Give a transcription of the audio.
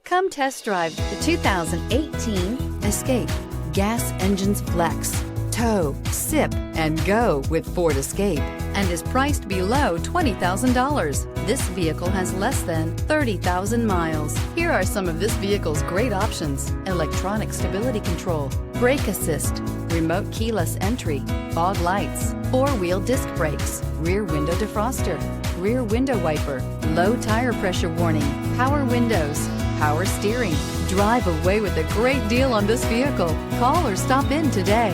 Come test drive the 2018 Escape. Gas engines flex, tow, sip, and go with Ford Escape, and is priced below $20,000. This vehicle has less than 30,000 miles. Here are some of this vehicle's great options: electronic stability control, brake assist, remote keyless entry, fog lights, four-wheel disc brakes, rear window defroster, rear window wiper, low tire pressure warning, power windows, power steering. Drive away with a great deal on this vehicle. Call or stop in today.